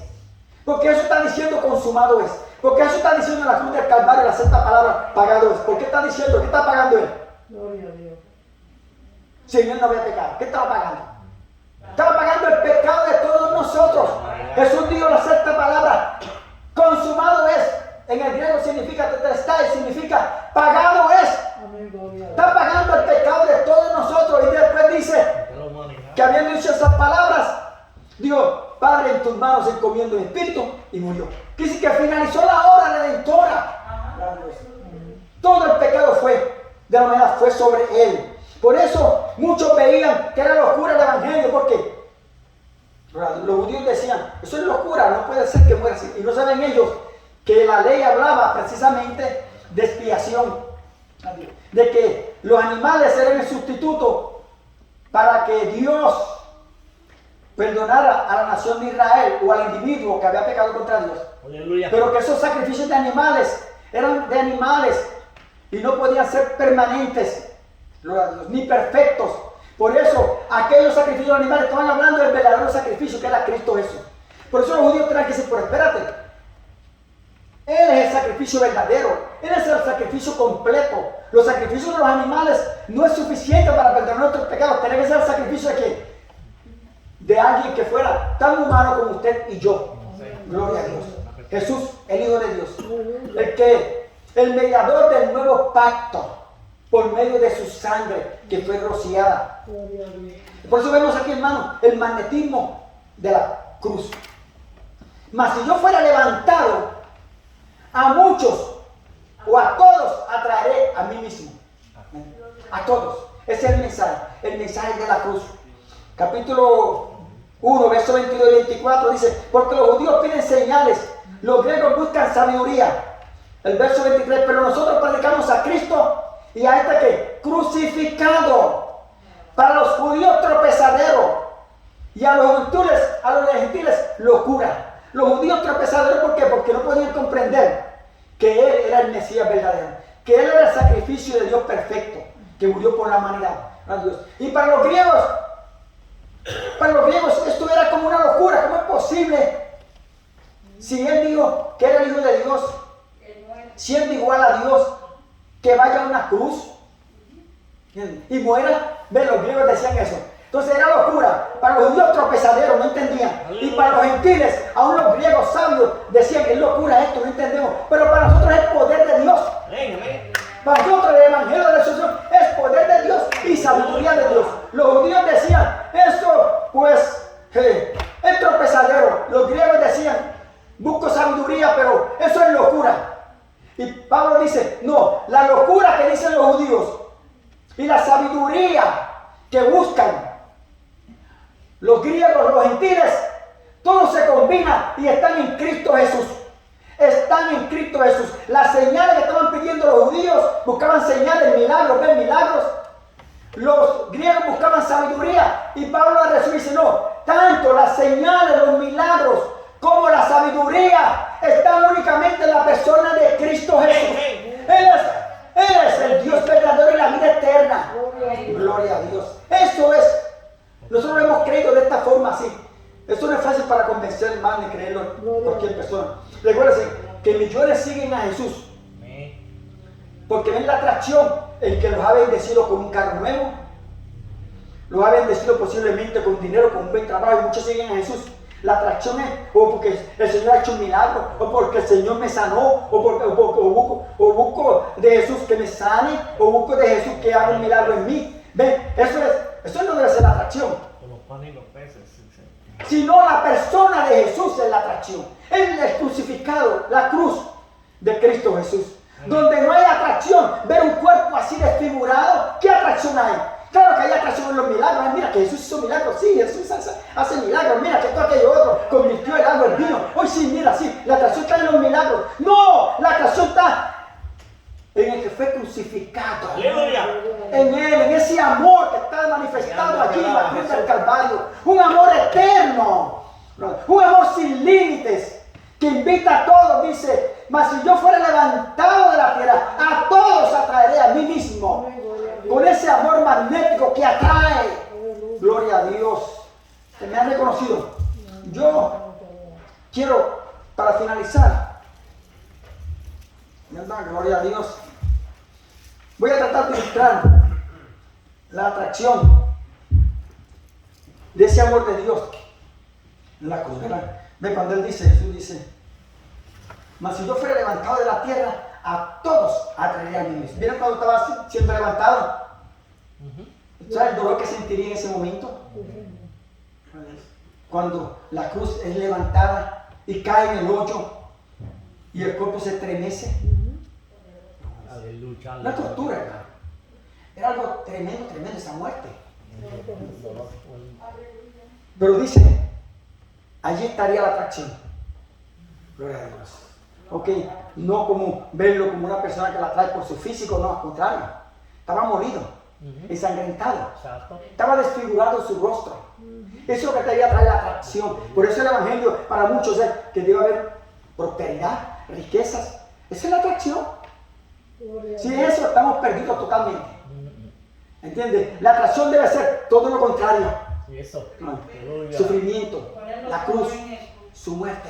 ¿Por qué eso está diciendo consumado es? ¿Por qué eso está diciendo en la cruz del Calvario la sexta palabra, pagado es? ¿Por qué está diciendo? ¿Qué está pagando Él? Gloria a Dios. Si Él no había pecado, ¿qué estaba pagando? Estaba pagando el pecado de todos nosotros. Jesús dijo la sexta palabra, consumado es. En el griego significa tetelestai, significa pagado es. Amén, gloria a Dios. Está pagando el pecado de todos nosotros. Y después dice que habiendo dicho esas palabras, dijo: Padre, en tus manos encomiendo mi espíritu, y murió. Dice que finalizó la obra redentora. Todo el pecado de la humanidad fue sobre Él. Por eso muchos veían que era locura el evangelio, porque los judíos decían: eso es locura, no puede ser que muera así. Y no saben ellos que la ley hablaba precisamente de expiación, de que los animales eran el sustituto para que Dios perdonara a la nación de Israel o al individuo que había pecado contra Dios. Aleluya. Pero que esos sacrificios de animales eran de animales y no podían ser permanentes, gloria a Dios, ni perfectos. Por eso aquellos sacrificios de animales estaban hablando del verdadero sacrificio que era Cristo Jesús. Por eso los judíos tenían que decir: pero espérate, Él es el sacrificio verdadero, Él es el sacrificio completo. Los sacrificios de los animales no es suficiente para perdonar nuestros pecados. Tiene que ser el sacrificio de ¿quién? De alguien que fuera tan humano como usted y yo. Gloria a Dios. Jesús, el Hijo de Dios, el mediador del nuevo pacto, por medio de su sangre que fue rociada. Gloria a Dios. Por eso vemos aquí, hermano, el magnetismo de la cruz. Mas si yo fuera levantado, a muchos o a todos atraeré a mí mismo. A todos. Ese es el mensaje de la cruz. capítulo 1, verso 22 y 24 dice, porque los judíos piden señales, los griegos buscan sabiduría. El verso 23, pero nosotros predicamos a Cristo y a este que crucificado, para los judíos tropezadero y a los gentiles locura. Los judíos tropezaderos, ¿por qué? Porque no podían comprender que Él era el Mesías verdadero, que Él era el sacrificio de Dios perfecto, que murió por la humanidad. Y para los griegos esto era como una locura. ¿Cómo es posible? Si Él dijo que era el Hijo de Dios, siendo igual a Dios, que vaya a una cruz y muera. Ven, los griegos decían eso. Entonces era locura. Para los judíos tropezaderos no entendían. Y para los gentiles, aún los griegos sabios decían que es locura esto, no entendemos. Pero para nosotros es poder de Dios. Para nosotros el evangelio de la resurrección es poder de Dios y sabiduría de Dios. Los judíos decían, eso pues es tropezadero. Los griegos decían, busco sabiduría, pero eso es locura. Y Pablo dice, no, la locura que dicen los judíos y la sabiduría que buscan los griegos, los gentiles, todo se combina y están en Cristo Jesús. Están en Cristo Jesús. Las señales que estaban pidiendo los judíos buscaban señales, milagros, ven milagros. Los griegos buscaban sabiduría y Pablo la resuelve y dice, no, tanto las señales, los milagros como la sabiduría están únicamente en la persona de Cristo Jesús. Él es el Dios verdadero y la vida eterna. Gloria a Dios. Eso es. Nosotros lo hemos creído de esta forma así. Eso no es fácil para convencer, hermano, ni creerlo cualquier persona. Recuérdense que millones siguen a Jesús porque ven la atracción, el que los ha bendecido con un carro nuevo, los ha bendecido posiblemente con dinero, con un buen trabajo, y muchos siguen a Jesús. La atracción es o porque el Señor ha hecho un milagro, o porque el Señor me sanó, o busco de Jesús que me sane, o busco de Jesús que haga un milagro en mí. ¿Ven? Eso no debe ser la atracción. Con los panes y los peces. Sino la persona de Jesús es la atracción. Él es crucificado, la cruz de Cristo Jesús. Donde no hay atracción, ver un cuerpo así desfigurado, ¿qué atracción hay? Claro que hay atracción en los milagros. Mira que Jesús hizo milagros, sí, Jesús hace milagros. Mira que esto, aquello, otro, convirtió el agua en vino. Hoy sí, mira, sí, la atracción está en los milagros. No, la atracción está en el que fue crucificado. ¡Aleluya! En Él, en ese amor que está manifestado allí en la cruz del Calvario. Un amor eterno, un amor sin límites, que invita a todos, dice, mas si yo fuera levantado de la tierra, a todos atraeré a mí mismo. Con ese amor magnético que atrae. Gloria a Dios. Que me han reconocido. Yo quiero, para finalizar, gloria a Dios, voy a tratar de ilustrar la atracción de ese amor de Dios en la cruz. Ve cuando Él dice, Jesús dice, mas si yo fuera levantado de la tierra, a todos atraería a mí mismo. ¿Vieron cuando estaba siendo levantado? ¿Sabes el dolor que sentiría en ese momento? Cuando la cruz es levantada y cae en el hoyo y el cuerpo se estremece. Aleluya. Una tortura, hermano. Era algo tremendo esa muerte. Pero dice, allí estaría la atracción. Gloria a Dios. Ok, no como verlo como una persona que la trae por su físico, no, al contrario. Estaba molido, ensangrentado. Estaba desfigurado su rostro. Eso es lo que te trae la atracción. Por eso el evangelio para muchos es que debe haber prosperidad, riquezas. Esa es la atracción. Sin eso estamos perdidos totalmente. ¿Entiendes? La atracción debe ser todo lo contrario. Sufrimiento, la cruz, su muerte,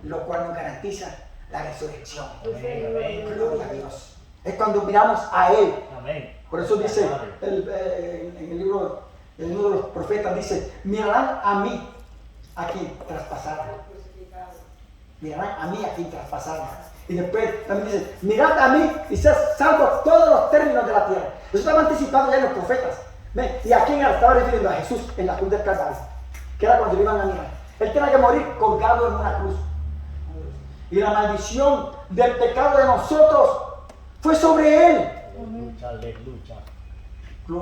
lo cual nos garantiza la resurrección. Gloria a Dios. Es cuando miramos a Él. Por eso dice en el libro de uno de los profetas, dice, mirarán a mí a quien traspasaron. Mirarán a mí a quien traspasaron. Y después también dice, mirad a mí y sed salvos todos los términos de la tierra. Eso estaba anticipado ya en los profetas. ¿Ven? ¿Y a quién estaba refiriendo? A Jesús en la cruz del Calvario, que era cuando lo iban a mirar. Él tenía que morir colgado en una cruz. Y la maldición del pecado de nosotros fue sobre Él.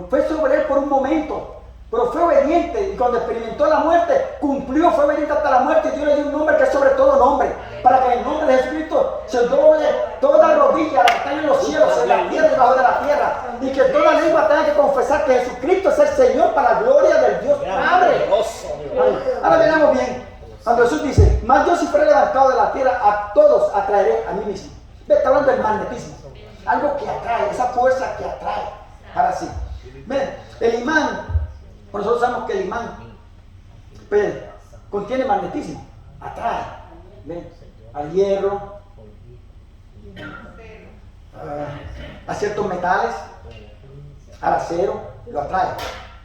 Fue sobre Él por un momento. pero fue obediente y cuando experimentó la muerte, cumplió, fue obediente hasta la muerte y Dios le dio un nombre que es sobre todo nombre, para que en el nombre de Jesucristo se doble toda rodilla, la que está en los cielos, en la tierra y debajo de la tierra, y que toda lengua tenga que confesar que Jesucristo es el Señor para la gloria del Dios Padre. Ahora veamos bien, cuando Jesús dice, mas yo si fuera levantado de la tierra, a todos atraeré a mí mismo. Ve, está hablando del magnetismo, algo que atrae, esa fuerza que atrae para sí. Ven, el imán, nosotros sabemos que el imán pues, contiene magnetismo, atrae, ven, al hierro, a ciertos metales, al acero, lo atrae.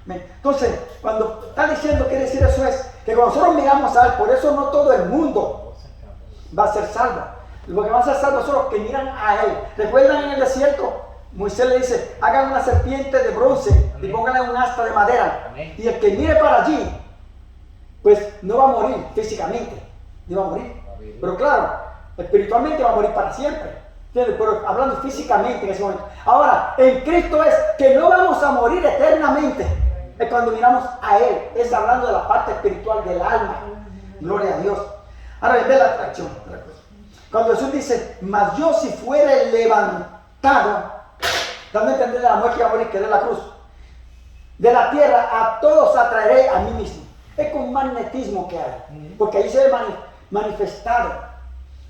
Ven, entonces, cuando está diciendo, quiere decir eso es que cuando nosotros miramos a él, por eso no todo el mundo va a ser salvo. Lo que van a ser salvos son los que miran a él. ¿Recuerdan en el desierto? Moisés le dice, hagan una serpiente de bronce y pónganle un asta de madera. Y el que mire para allí, pues no va a morir físicamente, no va a morir. Pero claro, espiritualmente va a morir para siempre. ¿Entiendes? Pero hablando físicamente en ese momento. Ahora, en Cristo es que no vamos a morir eternamente. Es cuando miramos a Él, es hablando de la parte espiritual del alma. Gloria a Dios. Ahora ve la atracción. Cuando Jesús dice, mas yo si fuera levantado, dando a entender la muerte que va a morir, que es la cruz, de la tierra a todos atraeré a mí mismo. Es con magnetismo que hay, porque ahí se ve manifestado,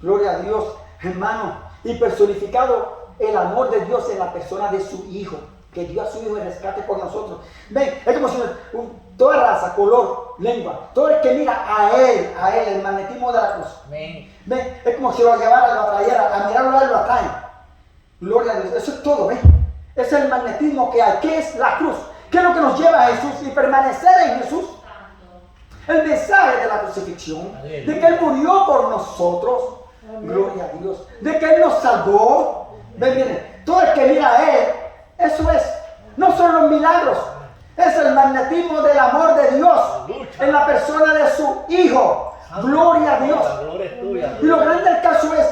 gloria a Dios, hermano, y personificado el amor de Dios en la persona de su Hijo, que dio a su Hijo el rescate por nosotros. Ven, es como si toda raza, color, lengua, todo el que mira a él, el magnetismo de la cruz. Ven, es como si lo llevara, lo atrayera, a mirarlo a él lo atraen. Gloria a Dios, eso es todo, ¿ven? Ese es el magnetismo que hay. ¿Qué es la cruz? ¿Qué es lo que nos lleva a Jesús y permanecer en Jesús? El mensaje de la crucifixión, de que Él murió por nosotros, gloria a Dios, de que Él nos salvó. Ven, miren, todo el que mira a Él, eso es, no son los milagros, es el magnetismo del amor de Dios en la persona de su Hijo. Gloria a Dios. Y lo grande del caso es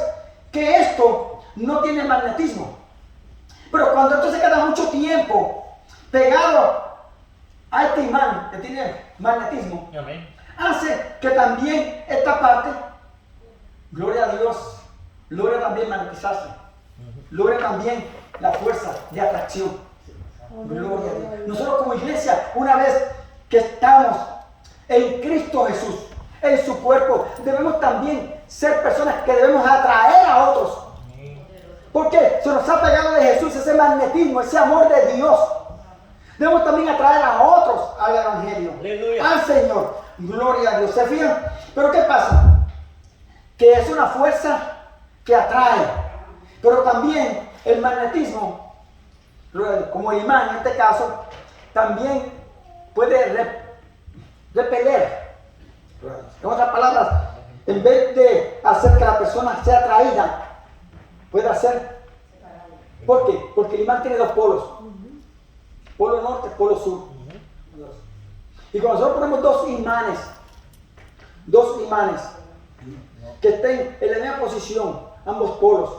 que esto no tiene magnetismo. Pero cuando esto se queda mucho tiempo pegado a este imán que tiene magnetismo, hace que también esta parte, gloria a Dios, logra también magnetizarse, logra también la fuerza de atracción. Gloria a Dios. Nosotros como iglesia, una vez que estamos en Cristo Jesús, en su cuerpo, debemos también ser personas que debemos atraer a otros. Porque se nos ha pegado de Jesús ese magnetismo, ese amor de Dios. Debemos también atraer a otros al Evangelio, al Señor. Gloria a Dios. ¿Se fijan? Pero ¿qué pasa? Que es una fuerza que atrae. Pero también el magnetismo, como el imán en este caso, también puede repeler. En otras palabras, en vez de hacer que la persona sea atraída, puede hacer. ¿Por qué? Porque el imán tiene dos polos. Polo norte, polo sur. Y cuando nosotros ponemos dos imanes que estén en la misma posición, ambos polos,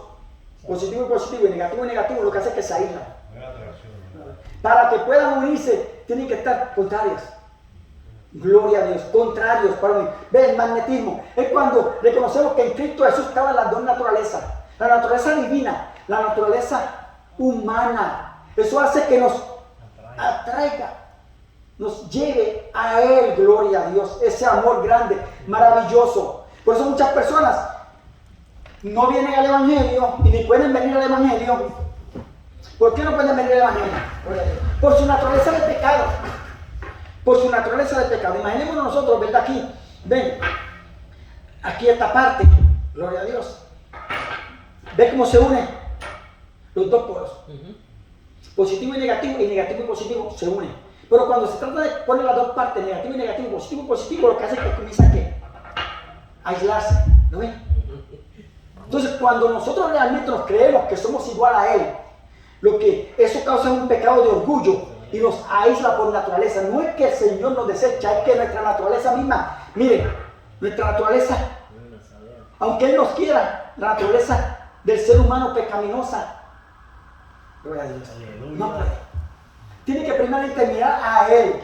positivo y positivo y negativo, lo que hace es que se aíslan. Para que puedan unirse, tienen que estar contrarias. Gloria a Dios, contrarios para unir. Ve, el magnetismo es cuando reconocemos que en Cristo Jesús estaban las dos naturalezas. La naturaleza divina, la naturaleza humana. Eso hace que nos atraiga, nos lleve a Él, gloria a Dios, ese amor grande, maravilloso. Por eso muchas personas no vienen al Evangelio y ni pueden venir al Evangelio. ¿Por qué no pueden venir al Evangelio? Por su naturaleza de pecado. Por su naturaleza de pecado. Imaginémonos nosotros, ¿verdad? Aquí, ven, aquí esta parte, gloria a Dios. ¿Ves cómo se unen los dos polos? Positivo y negativo y positivo se unen. Pero cuando se trata de poner las dos partes, negativo y negativo, positivo y positivo, lo que hace es que comienza a aislarse. ¿No ven? Entonces, cuando nosotros realmente nos creemos que somos igual a Él, lo que eso causa es un pecado de orgullo y nos aísla por naturaleza. No es que el Señor nos desecha, es que nuestra naturaleza misma, miren, nuestra naturaleza, aunque Él nos quiera, la naturaleza del ser humano pecaminosa, gloria a Dios, no puede. Tiene que primeramente mirar a Él,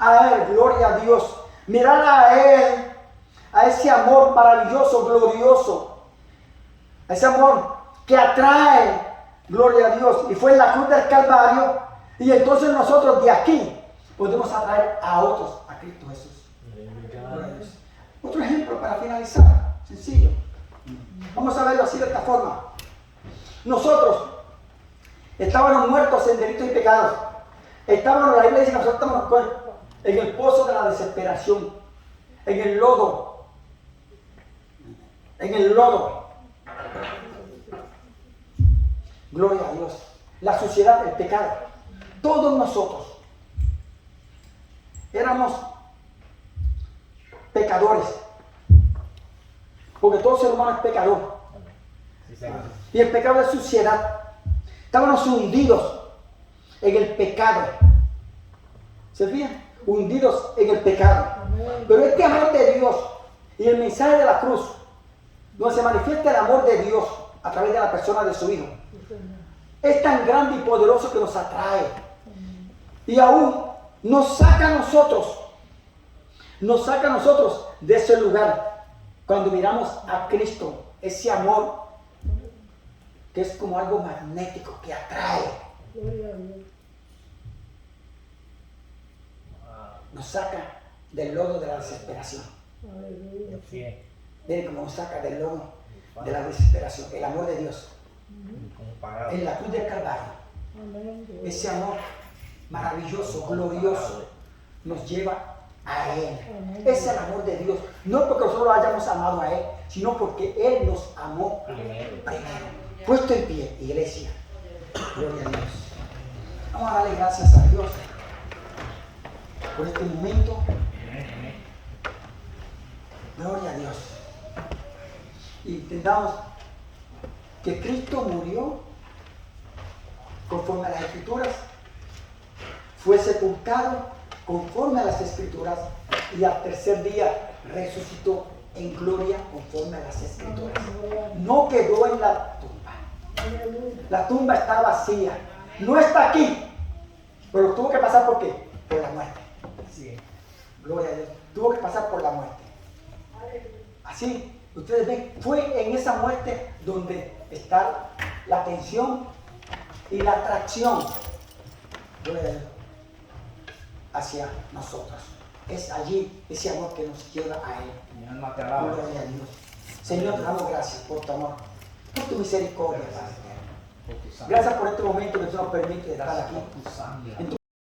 a Él, gloria a Dios. Mirar a Él, a ese amor maravilloso, glorioso. A ese amor que atrae, gloria a Dios. Y fue en la cruz del Calvario. Y entonces nosotros de aquí podemos atraer a otros a Cristo Jesús. Gloria a Dios. Otro ejemplo para finalizar, sencillo. Vamos a verlo así de esta forma. Nosotros estábamos muertos en delitos y pecados. Estábamos, la Biblia dice que nosotros estábamos en el pozo de la desesperación, en el lodo. En el lodo. Gloria a Dios. La suciedad, el pecado. Todos nosotros éramos pecadores. Porque todo ser humano es pecador. Y el pecado es suciedad. Estábamos hundidos en el pecado. ¿Se fijan? Hundidos en el pecado. Pero este amor de Dios y el mensaje de la cruz, donde se manifiesta el amor de Dios a través de la persona de su Hijo, es tan grande y poderoso que nos atrae. Y aún nos saca a nosotros de ese lugar. Cuando miramos a Cristo, ese amor que es como algo magnético que atrae, nos saca del lodo de la desesperación. Miren cómo nos saca del lodo de la desesperación. El amor de Dios en la cruz del Calvario. Ese amor maravilloso, glorioso, nos lleva a Él. Es el amor de Dios. No porque nosotros lo hayamos amado a Él, sino porque Él nos amó primero. Puesto en pie, iglesia. Gloria a Dios. Vamos a darle gracias a Dios por este momento. Gloria a Dios. Y entendamos que Cristo murió conforme a las Escrituras, fue sepultado conforme a las Escrituras y al tercer día resucitó en gloria conforme a las Escrituras. No quedó en la tumba. La tumba está vacía. No está aquí. Pero tuvo que pasar ¿por qué? Por la muerte. Sí. Gloria a Dios. Tuvo que pasar por la muerte. Así, ustedes ven, fue en esa muerte donde está la tensión y la atracción. Gloria a Dios. Hacia nosotros. Es allí ese amor que nos lleva a Él. Gloria a Dios. Señor, te damos gracias por tu amor, por tu misericordia, Padre. Gracias por este momento que tú nos permites estar aquí.